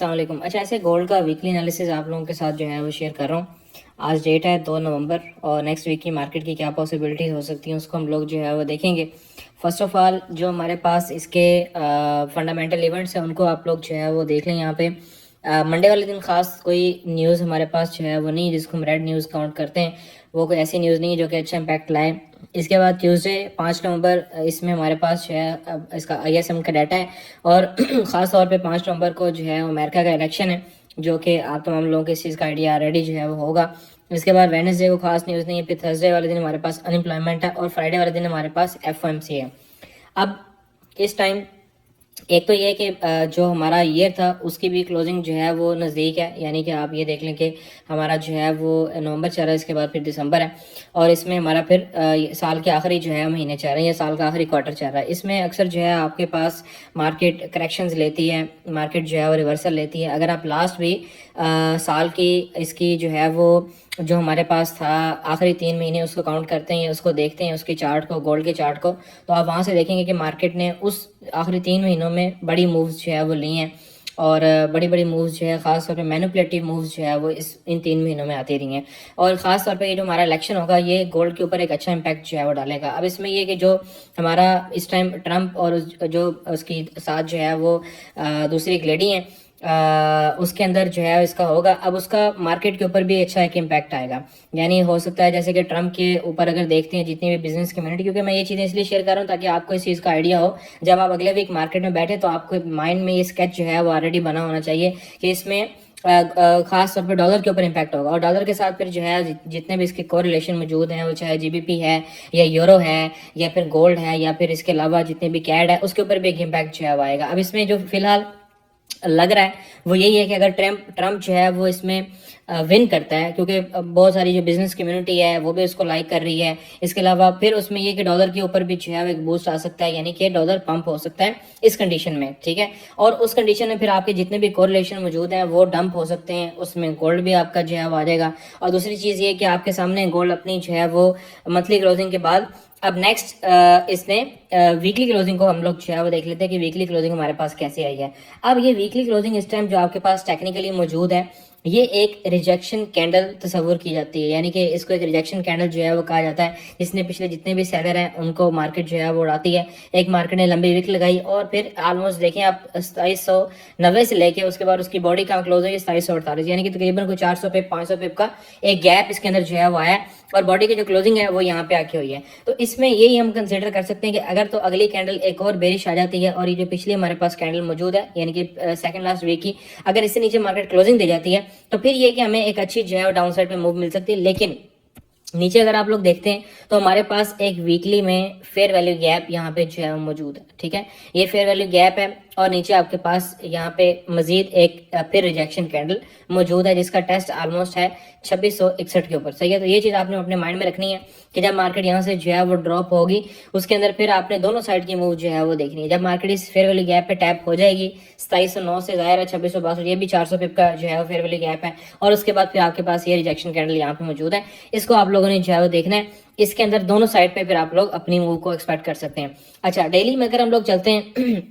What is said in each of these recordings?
अस्सलाम वालेकुम। अच्छा, ऐसे गोल्ड का वीकली एनालिसिस आप लोगों के साथ जो है वो शेयर कर रहा हूँ। आज डेट है 2 नवंबर और नेक्स्ट वीक की मार्केट की क्या पॉसिबिलिटीज़ हो सकती हैं उसको हम लोग जो है वो देखेंगे। फर्स्ट ऑफ ऑल जो हमारे पास इसके फंडामेंटल इवेंट्स हैं उनको आप लोग जो है वो देख लें। यहाँ पे मंडे वाले दिन खास कोई न्यूज़ हमारे पास जो है वो नहीं, जिसको हम रेड न्यूज़ काउंट करते हैं। वो कोई ऐसी न्यूज़ नहीं है जो कि अच्छा इम्पैक्ट लाए। इसके बाद ट्यूसडे 5 नवंबर, इसमें हमारे पास जो है इसका ISM का डाटा है और ख़ास तौर पे 5 नवंबर को जो है वो अमेरिका का इलेक्शन है, जो कि आप तमाम लोगों को इस चीज़ का आइडिया ऑलरेडी जो है वो होगा। इसके बाद वेडनेसडे को खास न्यूज़ नहीं है, फिर थर्सडे वाले दिन हमारे पास अनएम्प्लॉयमेंट है और फ्राइडे वाले दिन हमारे पास FOMC है। अब इस टाइम एक तो ये कि जो हमारा ईयर था उसकी भी क्लोजिंग जो है वो नज़दीक है, यानी कि आप ये देख लें कि हमारा जो है वो नवंबर चल रहा है, इसके बाद फिर दिसंबर है और इसमें हमारा फिर साल के आखिरी जो है महीने चल रहे हैं या साल का आखिरी क्वार्टर चल रहा है। इसमें अक्सर जो है आपके पास मार्केट करेक्शंस लेती है, मार्केट जो है वो रिवर्सल लेती है। अगर आप लास्ट भी साल की इसकी जो है वो जो हमारे पास था आखिरी 3 महीने उसको काउंट करते हैं या उसको देखते हैं, उसकी चार्ट को, गोल्ड के चार्ट को, तो आप वहाँ से देखेंगे कि मार्केट ने उस आखिरी 3 महीनों में बड़ी मूव्स जो है वो ली हैं और बड़ी बड़ी मूव्स जो है ख़ास तौर पे मैनिपुलेटिव मूव्स जो है वो इन 3 महीनों में आती रही हैं। और ख़ास तौर पे ये जो हमारा इलेक्शन होगा ये गोल्ड के ऊपर एक अच्छा इम्पैक्ट जो है वो डालेगा। अब इसमें ये कि जो हमारा इस टाइम ट्रंप और जो उसकी साथ जो है वो दूसरी एक लेडी हैं, उसके अंदर जो है इसका होगा। अब उसका मार्केट के ऊपर भी अच्छा एक इम्पैक्ट आएगा। यानी हो सकता है जैसे कि ट्रंप के ऊपर अगर देखते हैं जितनी भी बिजनेस कम्युनिटी, क्योंकि मैं ये चीज़ें इसलिए शेयर कर रहा हूँ ताकि आपको इस चीज़ का आइडिया हो, जब आप अगले वीक मार्केट में बैठे तो आपको माइंड में ये स्केच जो है वो ऑलरेडी बना होना चाहिए कि इसमें खास तौर पर डॉलर के ऊपर इम्पैक्ट होगा और डॉलर के साथ फिर जो है जितने भी इसके कोरिलेशन मौजूद हैं, वो चाहे GBP है या यूरो है या फिर गोल्ड है या फिर इसके अलावा जितने भी कैड है, उसके ऊपर भी एक इम्पैक्ट जो है वो आएगा। अब इसमें जो फिलहाल लग रहा है वो यही है कि अगर ट्रम्प जो है वो इसमें विन करता है, क्योंकि बहुत सारी जो बिजनेस कम्युनिटी है वो भी उसको लाइक कर रही है। इसके अलावा फिर उसमें ये कि डॉलर के ऊपर भी जो है एक बूस्ट आ सकता है, यानी कि डॉलर पंप हो सकता है इस कंडीशन में, ठीक है। और उस कंडीशन में फिर आपके जितने भी कोरिलेशन मौजूद हैं वो डंप हो सकते हैं, उसमें गोल्ड भी आपका जो है वो आ जाएगा। और दूसरी चीज़ ये कि आपके सामने गोल्ड अपनी जो है वो मंथली क्लोजिंग के बाद अब नेक्स्ट इसने वीकली क्लोजिंग को हम लोग जो है वो देख लेते हैं कि वीकली क्लोजिंग हमारे पास कैसे आई है। अब ये वीकली क्लोजिंग इस टाइम जो आपके पास टेक्निकली मौजूद है, ये एक रिजेक्शन कैंडल तस्वुर की जाती है, यानी कि इसको एक रिजेक्शन कैंडल जो है वो कहा जाता है। इसने पिछले जितने भी सेलर हैं उनको मार्केट जो है वो उड़ाती है। एक मार्केट ने लंबी विक लगाई और फिर ऑलमोस्ट देखें आप 2790 से लेके उसके बाद उसकी बॉडी कहाँ क्लोज हुई 2748, यानी कि तकरीबन कोई 400 पिप 500 पिप का एक गैप इसके अंदर जो है वो आया और बॉडी की जो क्लोजिंग है वो यहाँ पे आके हुई है। तो इसमें यही हम कंसिडर कर सकते हैं कि अगर तो अगली कैंडल एक और बेरिश आ जाती है और ये जो पिछली हमारे पास कैंडल मौजूद है यानी कि सेकंड लास्ट वीक की, अगर इससे नीचे मार्केट क्लोजिंग दे जाती है तो फिर ये कि हमें एक अच्छी जो है डाउन साइड पे मूव मिल सकती है। लेकिन नीचे अगर आप लोग देखते हैं तो हमारे पास एक वीकली में फेयर वैल्यू गैप यहाँ पे जो है मौजूद है, ठीक है। ये फेयर वैल्यू गैप है और नीचे आपके पास यहाँ पे मजीद एक फिर रिजेक्शन कैंडल मौजूद है जिसका टेस्ट ऑलमोस्ट है 2661 के ऊपर, सही है। तो ये चीज़ आपने अपने माइंड में रखनी है कि जब मार्केट यहाँ से जो है वो ड्रॉप होगी उसके अंदर फिर आपने दोनों साइड की मूव जो है वो देखनी है। जब मार्केट इस फेयर वैल्यू गैप पे टैप हो जाएगी 2709 से जाहिर है 2662, ये भी 400 पिप का जो है वो फेयर वैल्यू गैप है और उसके बाद फिर आपके पास ये रिजेक्शन कैंडल यहाँ पे मौजूद है। इसको आप लोगों ने जो है वो देखना है, इसके अंदर दोनों साइड पे फिर आप लोग अपनी मूव को एक्सपेक्ट कर सकते हैं। अच्छा, डेली में अगर हम लोग चलते हैं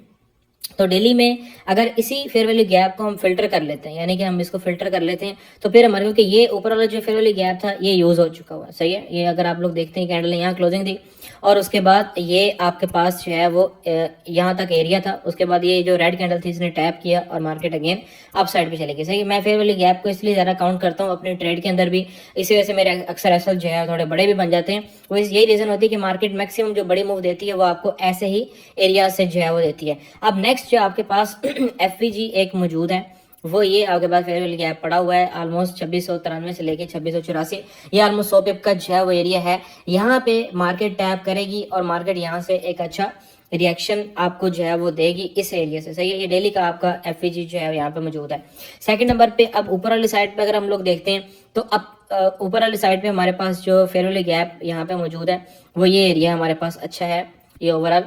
तो डेली में अगर इसी फेयर वैल्यू गैप को हम फिल्टर कर लेते हैं, यानी कि हम इसको फिल्टर कर लेते हैं, तो फिर हमारे को ये ऊपर वाला जो फेयर वैल्यू गैप था ये यूज हो चुका हुआ है, सही है। ये अगर आप लोग देखते हैं कैंडल ने यहाँ क्लोजिंग दी और उसके बाद ये आपके पास जो है वो यहाँ तक एरिया था, उसके बाद ये जो रेड कैंडल थी इसने टैप किया और मार्केट अगेन अप साइड पे चली गई, सही। मैं फेयर वैल्यू गैप को इसलिए ज़्यादा काउंट करता हूँ अपने ट्रेड के अंदर भी, इसी वजह से मेरे अक्सर एसएल जो है थोड़े बड़े भी बन जाते हैं। वो यही रीज़न होती है कि मार्केट मैक्सिमम जो बड़ी मूव देती है वो आपको ऐसे ही एरिया से जो है वो देती है। अब नेक्स्ट जो आपके पास FVG एक मौजूद है, वो ये आपके पास फेयर वैल्यू गैप पड़ा हुआ है ऑलमोस्ट 2693 से लेके 2684, ये ऑलमोस्ट 100 पिप का जो है वो एरिया है। यहाँ पे मार्केट टैप करेगी और मार्केट यहाँ से एक अच्छा रिएक्शन आपको जो है वो देगी इस एरिया से, सही है। ये डेली का आपका FVG जो है यहाँ पे मौजूद है। सेकंड नंबर पे अब ऊपर वाली साइड पे अगर हम लोग देखते हैं तो अब ऊपर वाली साइड पे हमारे पास जो फेयर वैल्यू गैप यहाँ पे मौजूद है वो ये एरिया हमारे पास अच्छा है। ये ओवरऑल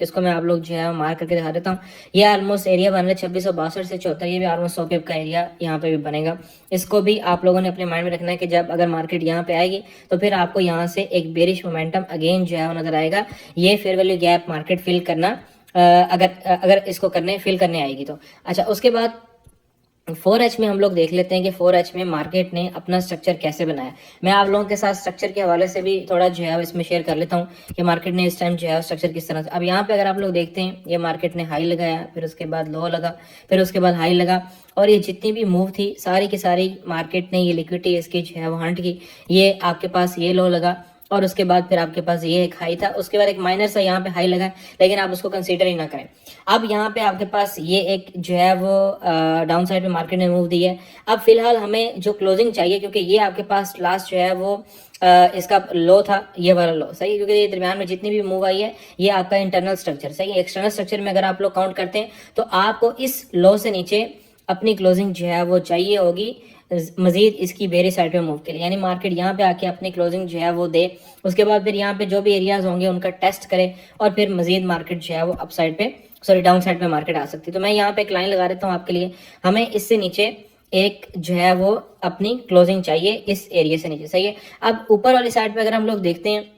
इसको मैं आप लोग जो है मार्क करके दिखा देता हूँ। ये ऑलमोस्ट एरिया बन रहा है 2662 से 74, ये भी ऑलमोस्ट 100 पिप का एरिया यहाँ पे भी बनेगा। इसको भी आप लोगों ने अपने माइंड में रखना है कि जब अगर मार्केट यहाँ पे आएगी तो फिर आपको यहाँ से एक बेरिश मोमेंटम अगेन जो है वो नजर आएगा। ये fair value gap market fill करना अगर इसको करने फिल करने आएगी तो। अच्छा, उसके बाद 4H में हम लोग देख लेते हैं कि 4H में मार्केट ने अपना स्ट्रक्चर कैसे बनाया। मैं आप लोगों के साथ स्ट्रक्चर के हवाले से भी थोड़ा जो है इसमें शेयर कर लेता हूँ कि मार्केट ने इस टाइम जो है स्ट्रक्चर किस तरह से। अब यहाँ पे अगर आप लोग देखते हैं, ये मार्केट ने हाई लगाया, फिर उसके बाद लो लगा, फिर उसके बाद हाई लगा, और ये जितनी भी मूव थी सारी की सारी मार्केट ने ये लिक्विडिटी इसकी जो है वो हंट की। ये आपके पास ये लो लगा, और उसके बाद फिर आपके पास ये एक हाई था, उसके बाद एक माइनर सा यहाँ पे हाई लगा, लेकिन आप उसको कंसीडर ही ना करें। अब यहाँ पे आपके पास ये एक जो है वो डाउन साइड पे मार्केट ने मूव दी है। अब फिलहाल हमें जो क्लोजिंग चाहिए, क्योंकि ये आपके पास लास्ट जो है वो इसका लो था, ये वाला लो, सही है, क्योंकि ये दरमियान में जितनी भी मूव आई है ये आपका इंटरनल स्ट्रक्चर, सही है। एक्सटर्नल स्ट्रक्चर में अगर आप लोग काउंट करते हैं तो आपको इस लो से नीचे अपनी क्लोजिंग जो है वो चाहिए होगी मजीद इसकी बेरी साइड पे मूव के लिए, यानी मार्केट यहाँ पे आके अपनी क्लोजिंग जो है वो दे, उसके बाद फिर यहाँ पे जो भी एरियाज होंगे उनका टेस्ट करे, और फिर मजीद मार्केट जो है वो अप साइड पे, सॉरी डाउन साइड पे मार्केट आ सकती है। तो मैं यहाँ पे एक लाइन लगा देता हूँ आपके लिए, हमें इससे नीचे एक जो है वो अपनी क्लोजिंग चाहिए इस एरिया से नीचे, सही है। अब ऊपर वाली साइड पे अगर हम लोग देखते हैं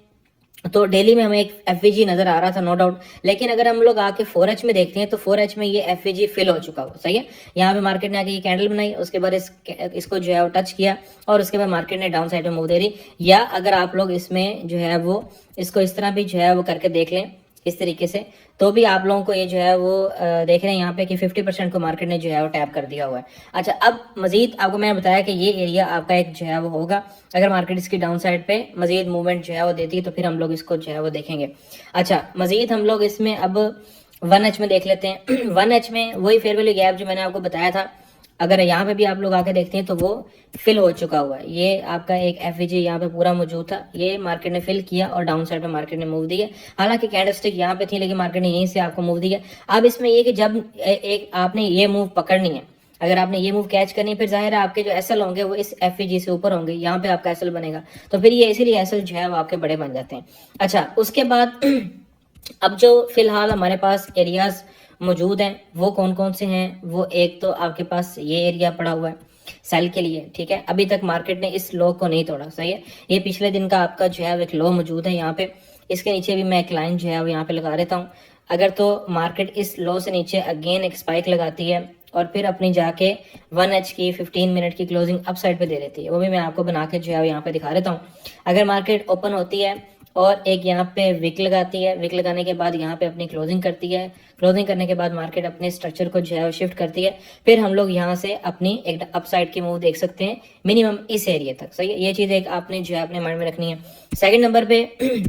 तो डेली में हमें एक एफवीजी नजर आ रहा था, नो डाउट, लेकिन अगर हम लोग आके 4H में देखते हैं तो 4H में ये एफवीजी फिल हो चुका हो, सही है। यहाँ पे मार्केट ने आके ये कैंडल बनाई, उसके बाद इसको जो है वो टच किया, और उसके बाद मार्केट ने डाउन साइड में मूव दे रही। या अगर आप लोग इसमें जो है वो इसको इस तरह भी जो है वो करके देख लें इस तरीके से, तो भी आप लोगों को ये जो है वो देख रहे हैं यहाँ पे कि 50% को मार्केट ने जो है वो टैप कर दिया हुआ है। अच्छा, अब मजीद आपको मैंने बताया कि ये एरिया आपका एक जो है वो होगा, अगर मार्केट इसकी डाउन साइड पे मजीद मूवमेंट जो है वो देती है तो फिर हम लोग इसको जो है वो देखेंगे। अच्छा, मजीद हम लोग इसमें अब 1H में देख लेते हैं। 1H में वही फेयर वैल्यू गैप जो मैंने आपको बताया था, अगर यहाँ पे भी आप लोग आके देखते हैं तो वो फिल हो चुका हुआ है। ये आपका एक एफवीजी यहाँ पे पूरा मौजूद था, ये मार्केट ने फिल किया और डाउन साइड पे मार्केट ने मूव दी है। हालांकि कैंडलस्टिक यहाँ पे थी, लेकिन मार्केट ने यहीं से आपको मूव दिया। अब इसमें ये कि जब एक आपने ये मूव पकड़नी है, अगर आपने ये मूव कैच करनी है, फिर जाहिर है आपके जो एसएल होंगे वो इस एफवीजी से ऊपर होंगे, यहाँ पे आपका एसएल बनेगा, तो फिर ये इसीलिए एसएल जो है वो आपके बड़े बन जाते हैं। अच्छा, उसके बाद अब जो फिलहाल हमारे पास एरियाज मौजूद हैं वो कौन कौन से हैं, वो एक तो आपके पास ये एरिया पड़ा हुआ है सेल के लिए, ठीक है। अभी तक मार्केट ने इस लो को नहीं तोड़ा, सही है। ये पिछले दिन का आपका जो है एक लो मौजूद है यहाँ पे, इसके नीचे भी मैं एक लाइन जो है वो यहाँ पे लगा देता हूँ। अगर तो मार्केट इस लो से नीचे अगेन एक स्पाइक लगाती है और फिर अपनी जाके 1H की 15 मिनट की क्लोजिंग अप साइड पे दे देती है, वो भी मैं आपको बना के जो है यहाँ पे दिखा देता हूँ। अगर मार्केट ओपन होती है और एक यहाँ पे विक लगाती है, विक लगाने के बाद यहाँ पे अपनी क्लोजिंग करती है, क्लोजिंग करने के बाद मार्केट अपने स्ट्रक्चर को जो है शिफ्ट करती है, फिर हम लोग यहाँ से अपनी एक अपसाइड की मूव देख सकते हैं मिनिमम इस एरिया तक, सही है। ये चीज़ एक आपने जो है अपने माइंड में रखनी है। सेकंड नंबर पे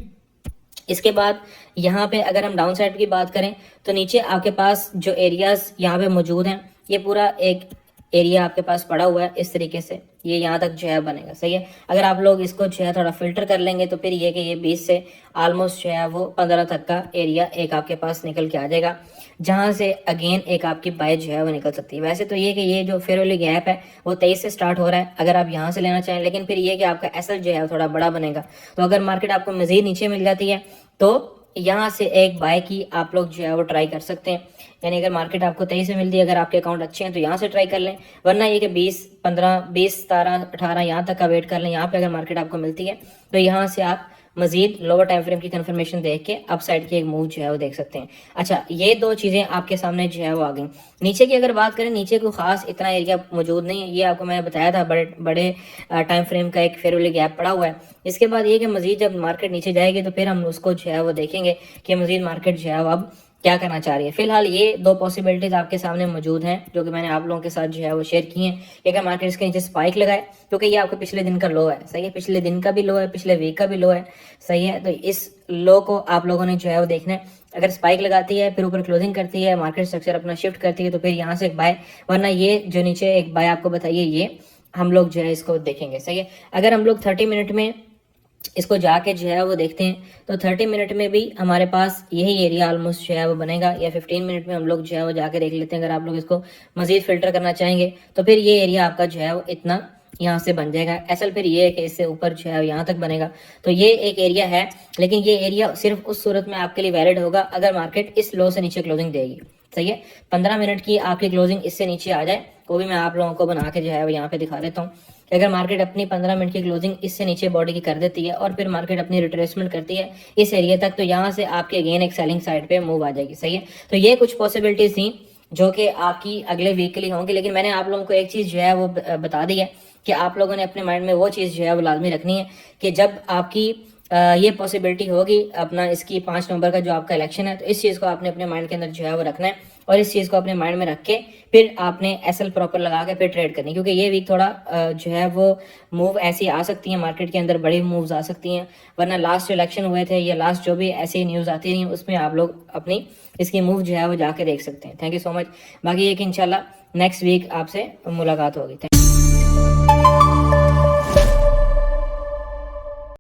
इसके बाद यहाँ पे अगर हम डाउन साइड की बात करें तो नीचे आपके पास जो एरियाज यहाँ पे मौजूद हैं, ये पूरा एक एरिया आपके पास पड़ा हुआ है इस तरीके से, ये यहाँ तक जो है बनेगा, सही है। अगर आप लोग इसको जो है थोड़ा फिल्टर कर लेंगे तो फिर ये कि ये 20 से ऑलमोस्ट जो है वो 15 तक का एरिया एक आपके पास निकल के आ जाएगा, जहाँ से अगेन एक आपकी बाय जो है वो निकल सकती है। वैसे तो ये कि ये जो फेयर वैल्यू गैप है वो 23 से स्टार्ट हो रहा है अगर आप यहाँ से लेना चाहें, लेकिन फिर ये कि आपका एसएल जो है थोड़ा बड़ा बनेगा, तो अगर मार्केट आपको मजीद नीचे मिल जाती है तो यहाँ से एक बाय की आप लोग जो है वो ट्राई कर सकते हैं। यानी अगर मार्केट आपको 23 से मिलती है, अगर आपके अकाउंट अच्छे हैं तो यहाँ से ट्राई कर लें, वरना ये कि 20, 15, 20, 17, 18 यहाँ तक का वेट कर लें। यहाँ पे अगर मार्केट आपको मिलती है तो यहाँ से आप मजीद लोअर टाइम फ्रेम की कंफर्मेशन देख के अप साइड की एक मूव जो है वो देख सकते हैं। अच्छा, ये दो चीज़ें आपके सामने जो है वो आ गई। नीचे की अगर बात करें, नीचे को खास इतना एरिया मौजूद नहीं है, ये आपको मैंने बताया था बड़े बड़े टाइम फ्रेम का एक फेयर वैल्यू गैप पड़ा हुआ है। इसके बाद ये कि मजीद जब मार्केट नीचे जाएगी तो फिर हम उसको जो है वो देखेंगे कि मजीद मार्केट जो है वो अब क्या करना चाह रही है। फिलहाल ये दो पॉसिबिलिटीज आपके सामने मौजूद हैं जो कि मैंने आप लोगों के साथ जो है वो शेयर की हैं कि अगर मार्केट इसके नीचे स्पाइक लगाए, क्योंकि ये आपके पिछले दिन का लो है, सही है, पिछले दिन का भी लो है, पिछले वीक का भी लो है, सही है। तो इस लो को आप लोगों ने जो है वो देखना है। अगर स्पाइक लगाती है फिर ऊपर क्लोजिंग करती है, मार्केट स्ट्रक्चर अपना शिफ्ट करती है, तो फिर यहाँ से एक बाय, वरना ये जो नीचे एक बाय आपको बताइए ये हम लोग जो है इसको देखेंगे, सही है। अगर हम लोग 30 मिनट में इसको जाके जो है वो देखते हैं तो 30 मिनट में भी हमारे पास यही एरिया ऑलमोस्ट जो है वो बनेगा, या 15 मिनट में हम लोग जो है वो जाके देख लेते हैं। अगर आप लोग इसको मजीद फिल्टर करना चाहेंगे तो फिर ये एरिया आपका जो है वो इतना यहाँ से बन जाएगा। असल फिर ये है कि इससे ऊपर जो है यहाँ तक बनेगा, तो ये एक एरिया है, लेकिन ये एरिया सिर्फ उस सूरत में आपके लिए वैलिड होगा अगर मार्केट इस लो से नीचे क्लोजिंग देगी, सही है। 15 मिनट की आपकी क्लोजिंग इससे नीचे आ जाए, वो भी मैं आप लोगों को बना के जो है वो यहाँ पे दिखा देता हूँ। अगर मार्केट अपनी 15 मिनट की क्लोजिंग इससे नीचे बॉडी की कर देती है और फिर मार्केट अपनी रिट्रेसमेंट करती है इस एरिया तक, तो यहाँ से आपके अगेन एक सेलिंग साइड पे मूव आ जाएगी, सही है। तो ये कुछ पॉसिबिलिटीज थी जो कि आपकी अगले वीक के लिए होंगी। लेकिन मैंने आप लोगों को एक चीज़ जो है वो बता दी है कि आप लोगों ने अपने माइंड में वो चीज़ जो है वो लाजमी रखनी है कि जब आपकी ये पॉसिबिलिटी होगी अपना इसकी 5 नवंबर का जो आपका इलेक्शन है, तो इस चीज़ को आपने अपने माइंड के अंदर जो है वो रखना है और इस चीज़ को अपने माइंड में रख के फिर आपने एसएल प्रॉपर लगा के फिर ट्रेड करनी, क्योंकि ये वीक थोड़ा जो है वो मूव ऐसी आ सकती हैं मार्केट के अंदर, बड़ी मूव्स आ सकती हैं। वरना लास्ट इलेक्शन हुए थे या लास्ट जो भी ऐसी न्यूज़ आती रही उसमें आप लोग अपनी इसकी मूव जो है वो जाके देख सकते हैं। Thank you so much. बाकी ये कि इंशाल्लाह नेक्स्ट वीक आपसे मुलाकात होगी।